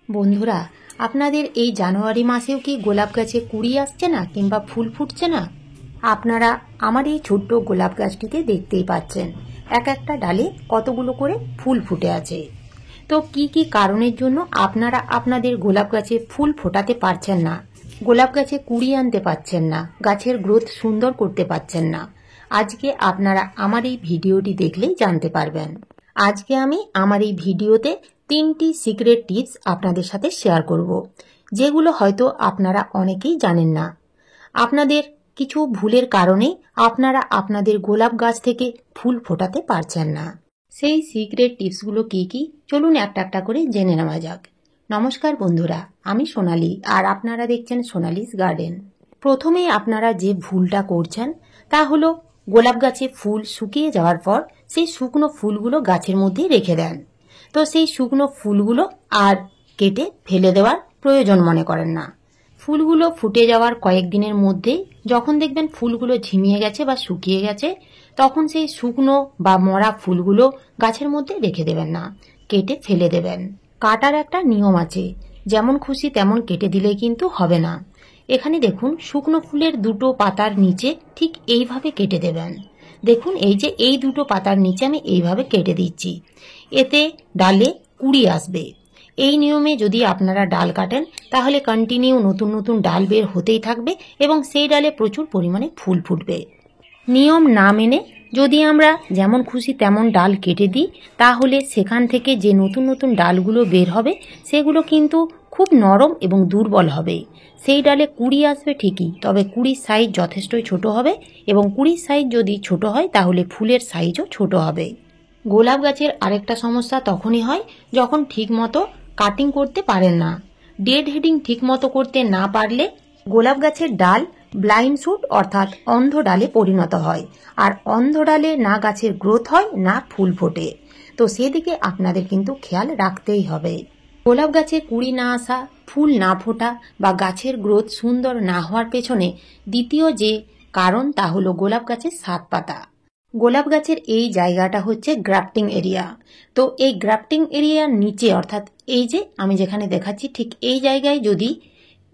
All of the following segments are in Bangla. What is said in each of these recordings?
বন্ধুরা, আপনাদের এই জানুয়ারি মাসেও কি গোলাপ গাছে কুড়ি আসছে না কিংবা ফুল ফুটছে না? আপনারা আমার এই ছোট্ট গোলাপ গাছটিকে দেখতেই পাচ্ছেন, এক একটা ডালে কতগুলো করে ফুল ফুটে আছে। তো কি কি কারণের জন্য আপনারা আপনাদের গোলাপ গাছে ফুল ফোটাতে পারছেন না, গোলাপ গাছে কুড়ি আনতে পারছেন না, গাছের গ্রোথ সুন্দর করতে পারছেন না, আজকে আপনারা আমার এই ভিডিওটি দেখলেই জানতে পারবেন। আজকে আমি আমার এই ভিডিওতে 3টি সিক্রেট টিপস আপনাদের সাথে শেয়ার করব, যেগুলো হয়তো আপনারা অনেকেই জানেন না। আপনাদের কিছু ভুলের কারণে আপনারা আপনাদের গোলাপ গাছ থেকে ফুল ফোটাতে পারছেন না। সেই সিক্রেট টিপসগুলো কি কি, চলুন একটা একটা করে জেনে নেওয়া যাক। নমস্কার বন্ধুরা, আমি সোনালি আর আপনারা দেখছেন সোনালিস গার্ডেন। প্রথমেই আপনারা যে ভুলটা করছেন তা হলো গোলাপ গাছে ফুল শুকিয়ে যাওয়ার পর সেই শুকনো ফুলগুলো গাছের মধ্যে রেখে দেন। তো সেই শুকনো ফুলগুলো আর কেটে ফেলে দেওয়ার প্রয়োজন মনে করেন না। ফুলগুলো ফুটে যাওয়ার কয়েকদিনের মধ্যেই যখন দেখবেন ফুলগুলো ঝিমিয়ে গেছে বা শুকিয়ে গেছে, তখন সেই শুকনো বা মরা ফুলগুলো গাছের মধ্যে রেখে দেবেন না, কেটে ফেলে দেবেন। কাটার একটা নিয়ম আছে, যেমন খুশি তেমন কেটে দিলে কিন্তু হবে না। এখানে দেখুন, শুকনো ফুলের দুটো পাতার নিচে ঠিক এইভাবে কেটে দেবেন। দেখুন, এই যে এই দুটো পাতার নিচে আমি এইভাবে কেটে দিচ্ছি, এতে ডালে কুড়ি আসবে। এই নিয়মে যদি আপনারা ডাল কাটেন তাহলে কন্টিনিউ নতুন নতুন ডাল বের হতেই থাকবে এবং সেই ডালে প্রচুর পরিমাণে ফুল ফুটবে। নিয়ম না মেনে যদি আমরা যেমন খুশি তেমন ডাল কেটে দিই, তাহলে সেখান থেকে যে নতুন নতুন ডালগুলো বের হবে সেগুলো কিন্তু খুব নরম এবং দুর্বল হবে। সেই ডালে কুড়ি আসবে ঠিকই, তবে কুড়ির সাইজ যথেষ্টই ছোট হবে এবং কুড়ির সাইজ যদি ছোট হয় তাহলে ফুলের সাইজও ছোট হবে। গোলাপ গাছের আরেকটা সমস্যা তখনই হয় যখন ঠিকমতো কাটিং করতে পারেন না। ডেড হেডিং ঠিকমতো করতে না পারলে গোলাপ গাছের ডাল ব্লাইন্ড শুট অর্থাৎ অন্ধ ডালে পরিণত হয়, আর অন্ধ ডালে না গাছের গ্রোথ হয় না ফুল ফোটে। তো সেদিকে আপনাদের কিন্তু খেয়াল রাখতেই হবে। গোলাপ গাছে কুড়ি না আসা, ফুল না ফোটা বা গাছের গ্রোথ সুন্দর না হওয়ার পেছনে দ্বিতীয় যে কারণ তা হলো গোলাপ গাছের সাত পাতা। গোলাপ গাছের এই জায়গাটা হচ্ছে গ্রাফটিং এরিয়া। তো এই গ্রাফটিং এরিয়ার নিচে অর্থাৎ এই যে আমি যেখানে দেখাচ্ছি ঠিক এই জায়গায় যদি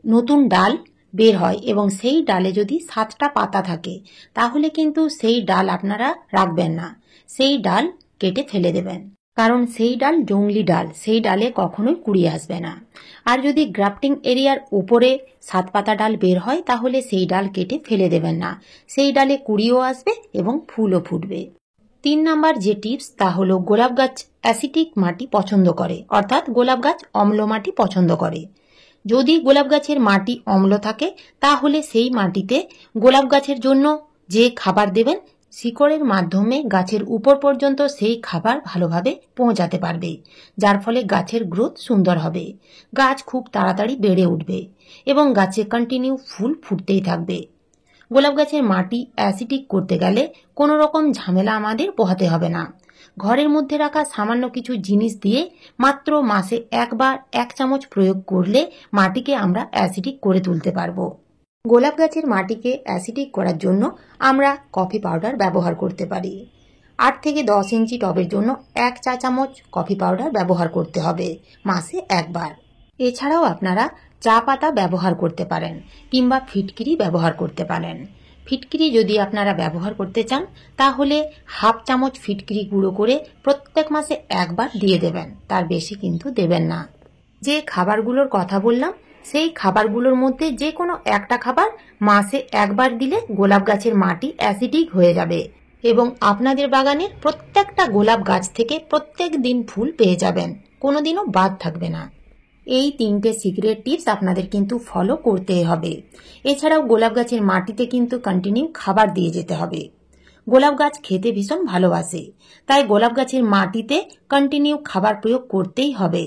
নতুন ডাল বের হয় এবং সেই ডালে যদি 7টা পাতা থাকে, তাহলে কিন্তু সেই ডাল আপনারা রাখবেন না, সেই ডাল কেটে ফেলে দেবেন। কারণ সেই ডাল জংলি ডাল, সেই ডালে কখনোই কুড়ি আসবে না। আর যদি গ্রাফটিং এরিয়ার উপরে 7 পাতা ডাল বের হয় তাহলে সেই ডাল কেটে ফেলে দেবেন না, সেই ডালে কুড়িও আসবে এবং ফুলও ফুটবে। 3 নাম্বার যে টিপস তা হলো গোলাপ গাছ অ্যাসিডিক মাটি পছন্দ করে, অর্থাৎ গোলাপ গাছ অম্ল মাটি পছন্দ করে। যদি গোলাপ গাছের মাটি অম্ল থাকে তাহলে সেই মাটিতে গোলাপ গাছের জন্য যে খাবার দেবেন শিকড়ের মাধ্যমে গাছের উপর পর্যন্ত সেই খাবার ভালোভাবে পৌঁছাতে পারবে, যার ফলে গাছের গ্রোথ সুন্দর হবে, গাছ খুব তাড়াতাড়ি বেড়ে উঠবে এবং গাছে কন্টিনিউ ফুল ফুটতেই থাকবে। গোলাপ গাছের মাটি অ্যাসিডিক করতে গেলে কোনো রকম ঝামেলা আমাদের পোহাতে হবে না। ঘরের মধ্যে রাখা সামান্য কিছু জিনিস দিয়ে মাত্র মাসে একবার 1 চামচ প্রয়োগ করলে মাটিকে আমরা অ্যাসিডিক করে তুলতে পারবো। গোলাপ গাছের মাটিকে অ্যাসিডিক করার জন্য আমরা কফি পাউডার ব্যবহার করতে পারি। 8 থেকে 10 ইঞ্চি টবের জন্য 1 চা চামচ কফি পাউডার ব্যবহার করতে হবে মাসে একবার। এছাড়াও আপনারা চা পাতা ব্যবহার করতে পারেন কিংবা ফিটকিরি ব্যবহার করতে পারেন। ফিটকিরি যদি আপনারা ব্যবহার করতে চান তাহলে 1/2 চামচ ফিটকিরি গুঁড়ো করে প্রত্যেক মাসে একবার দিয়ে দেবেন, তার বেশি কিন্তু দেবেন না। যে খাবারগুলোর কথা বললাম সেই খাবারগুলোর মধ্যে যে কোনো একটা খাবার মাসে একবার দিলে গোলাপ গাছের মাটি অ্যাসিডিক হয়ে যাবে এবং আপনাদের বাগানের প্রত্যেকটা গোলাপ গাছ থেকে প্রত্যেক দিন ফুল পেয়ে যাবেন, কোনোদিনও বাদ থাকবে না। এই 3টে সিক্রেট টিপস আপনাদের কিন্তু ফলো করতেই হবে। এছাড়াও গোলাপ গাছের মাটিতে কিন্তু কন্টিনিউ খাবার দিয়ে যেতে হবে। গোলাপ গাছ খেতে ভীষণ ভালোবাসে, তাই গোলাপ গাছের মাটিতে কন্টিনিউ খাবার প্রয়োগ করতেই হবে,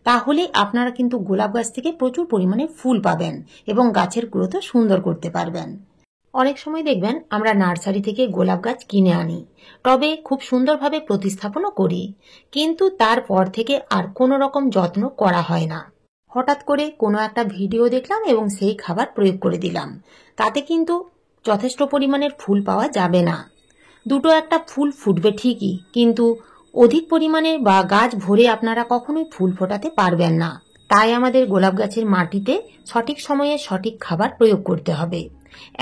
তাহলে আপনারা কিন্তু গোলাপ গাছ থেকে প্রচুর পরিমাণে ফুল পাবেন এবং গাছের গ্রোথও সুন্দর করতে পারবেন। অনেক সময় দেখবেন আমরা নার্সারি থেকে গোলাপ গাছ কিনে আনি, তবে খুব সুন্দরভাবে প্রতিস্থাপনও করি, কিন্তু তারপর থেকে আর কোনো রকম যত্ন করা হয় না। হঠাৎ করে কোনো একটা ভিডিও দেখলাম এবং সেই খাবার প্রয়োগ করে দিলাম, তাতে কিন্তু যথেষ্ট পরিমাণের ফুল পাওয়া যাবে না। দুটো একটা ফুল ফুটবে ঠিকই, কিন্তু অধিক পরিমাণে বা গাছ ভরে আপনারা কখনোই ফুল ফোটাতে পারবেন না। তাই আমাদের গোলাপ গাছের মাটিতে সঠিক সময়ে সঠিক খাবার প্রয়োগ করতে হবে।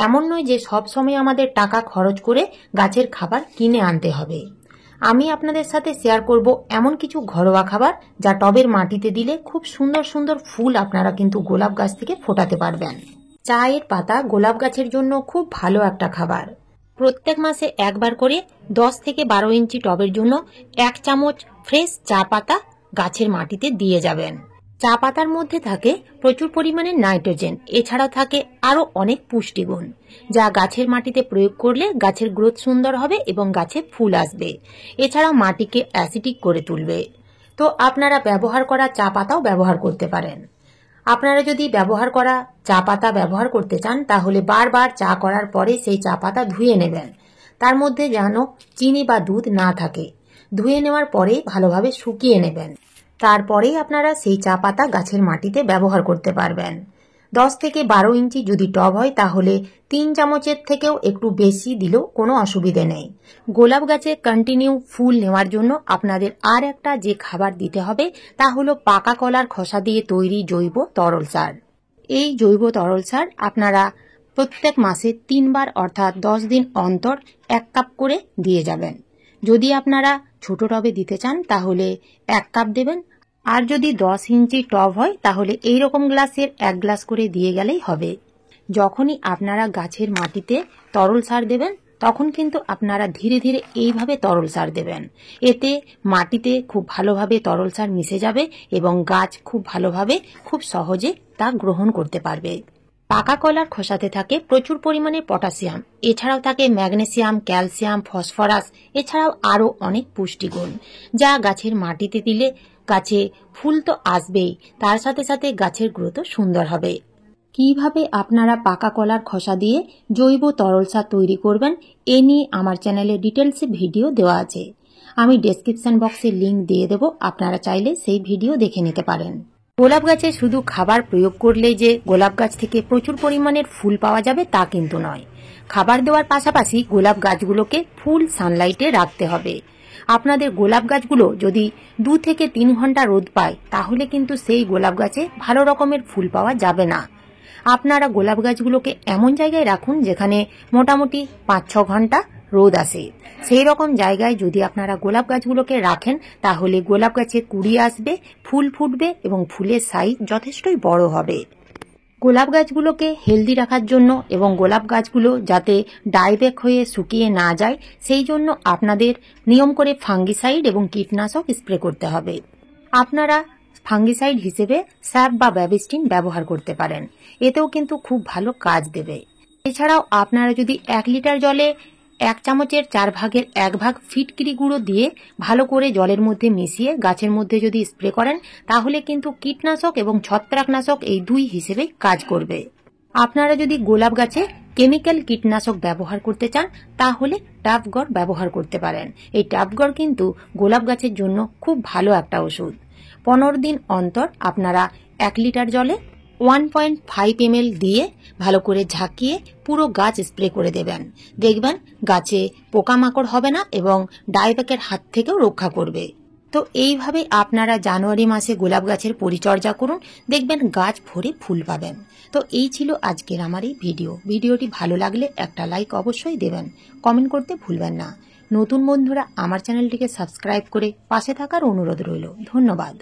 এমন নয় যে সব সময় আমাদের টাকা খরচ করে গাছের খাবার কিনে আনতে হবে। আমি আপনাদের সাথে শেয়ার করব এমন কিছু ঘরোয়া খাবার যা টবের মাটিতে দিলে খুব সুন্দর সুন্দর ফুল আপনারা কিন্তু গোলাপ গাছ থেকে ফোটাতে পারবেন। চায়ের পাতা গোলাপ গাছের জন্য খুব ভালো একটা খাবার। প্রত্যেক মাসে একবার করে 10 থেকে 12 ইঞ্চি টবের জন্য 1 চামচ ফ্রেশ চা পাতা গাছের মাটিতে দিয়ে যাবেন। চা পাতার মধ্যে থাকে প্রচুর পরিমাণে নাইট্রোজেন, এছাড়াও থাকে আরও অনেক পুষ্টিগুণ, যা গাছের মাটিতে প্রয়োগ করলে গাছের গ্রোথ সুন্দর হবে এবং গাছে ফুল আসবে। এছাড়াও মাটিকে অ্যাসিডিক করে তুলবে। তো আপনারা ব্যবহার করা চা পাতাও ব্যবহার করতে পারেন। আপনারা যদি ব্যবহার করা চা পাতা ব্যবহার করতে চান তাহলে বারবার চা করার পরে সেই চা পাতা ধুয়ে নেবেন। তার মধ্যে যেন চিনি বা দুধ না থাকে। ধুয়ে নেওয়ার পরে ভালোভাবে শুকিয়ে নেবেন। তারপরেই আপনারা সেই চা পাতা গাছের মাটিতে ব্যবহার করতে পারবেন। 10 থেকে 12 ইঞ্চি যদি টব হয় তাহলে 3 চামচের থেকেও একটু বেশি দিলেও কোনো অসুবিধে নেই। গোলাপ গাছে কন্টিনিউ ফুল নেওয়ার জন্য আপনাদের আর একটা যে খাবার দিতে হবে তা হলো পাকা কলার খোসা দিয়ে তৈরি জৈব তরল সার। এই জৈব তরল সার আপনারা প্রত্যেক মাসে 3 বার অর্থাৎ 10 দিন অন্তর 1 কাপ করে দিয়ে যাবেন। যদি আপনারা ছোট টবে দিতে চান তাহলে 1 কাপ দেবেন, আর যদি 10 ইঞ্চি টব হয় তাহলে এই রকম গ্লাসের 1 গ্লাস করে দিয়ে গেলেই হবে। যখনই আপনারা গাছের মাটিতে তরল সার দেবেন তখন কিন্তু আপনারা ধীরে ধীরে এইভাবে তরল সার দেবেন। এতে মাটিতে খুব ভালোভাবে তরল সার মিশে যাবে এবং গাছ খুব ভালোভাবে খুব সহজে তা গ্রহণ করতে পারবে। পাকা কলার খোসাতে থাকে প্রচুর পরিমাণে পটাশিয়াম, এছাড়াও থাকে ম্যাগনেসিয়াম, ক্যালসিয়াম, ফসফরাস, এছাড়াও আরও অনেক পুষ্টিগুণ, যা গাছের মাটিতে দিলে গাছে ফুল তো আসবেই, তার সাথে সাথে গাছের গ্রোথও সুন্দর হবে। কিভাবে আপনারা পাকা কলার খোসা দিয়ে জৈব তরল সার তৈরি করবেন এ নিয়ে আমার চ্যানেলে ডিটেলসে ভিডিও দেওয়া আছে। আমি ডেসক্রিপশন বক্সে লিংক দিয়ে দেব, আপনারা চাইলে সেই ভিডিও দেখে নিতে পারেন। গোলাপ গাছে শুধু খাবার প্রয়োগ করলে যে গোলাপ গাছ থেকে প্রচুর পরিমাণের ফুল পাওয়া যাবে তা কিন্তু নয়। খাবার দেওয়ার পাশাপাশি গোলাপ গাছগুলোকে ফুল সানলাইটে রাখতে হবে। আপনাদের গোলাপ গাছগুলো যদি 2 থেকে 3 ঘন্টা রোদ পায় তাহলে কিন্তু সেই গোলাপ গাছে ভালো রকমের ফুল পাওয়া যাবে না। আপনারা গোলাপ গাছগুলোকে এমন জায়গায় রাখুন যেখানে মোটামুটি 5-6 ঘন্টা রোদ আসে। সেই রকম জায়গায় যদি আপনারা গোলাপ গাছগুলোকে রাখেন তাহলে গোলাপ গাছে কুড়ি আসবে, ফুল ফুটবে এবং ফুলের সাইজ যথেষ্টই বড় হবে। গোলাপ গাছগুলোকে হেলদি রাখার জন্য এবং গোলাপ গাছগুলো যাতে ডাইব্যাক হয়ে শুকিয়ে না যায় সেই জন্য আপনাদের নিয়ম করে ফাঙ্গিসাইড এবং কীটনাশক স্প্রে করতে হবে। আপনারা ফাঙ্গিসাইড হিসেবে স্যাপ বা ব্যাবিস্টিন ব্যবহার করতে পারেন, এতেও কিন্তু খুব ভালো কাজ দেবে। এছাড়াও আপনারা যদি 1 লিটার জলে 1 চামচের 4 ভাগের 1 ভাগ ফিটকিরি গুঁড়ো দিয়ে ভালো করে জলের মধ্যে মিশিয়ে গাছের মধ্যে যদি স্প্রে করেন তাহলে কিন্তু কীটনাশক এবং ছত্রাকনাশক এই 2 হিসেবে কাজ করবে। আপনারা যদি গোলাপ গাছে কেমিক্যাল কীটনাশক ব্যবহার করতে চান তাহলে টাফগড় ব্যবহার করতে পারেন। এই টাফগড় কিন্তু গোলাপ গাছের জন্য খুব ভালো একটা ওষুধ। 15 দিন অন্তর আপনারা 1 লিটার জলে 1.5 ml দিয়ে ভালো করে ঝাঁকিয়ে পুরো গাছ স্প্রে করে দেবেন। দেখবেন গাছে পোকামাকড় হবে না এবং ডাইব্যাকের হাত থেকেও রক্ষা করবে। তো এইভাবে আপনারা জানুয়ারি মাসে গোলাপ গাছের পরিচর্যা করুন, দেখবেন গাছ ভরে ফুল পাবেন। তো এই ছিল আজকের আমার এই ভিডিওটি ভালো লাগলে একটা লাইক অবশ্যই দেবেন, কমেন্ট করতে ভুলবেন না। নতুন বন্ধুরা আমার চ্যানেলটিকে সাবস্ক্রাইব করে পাশে থাকার অনুরোধ রইল। ধন্যবাদ।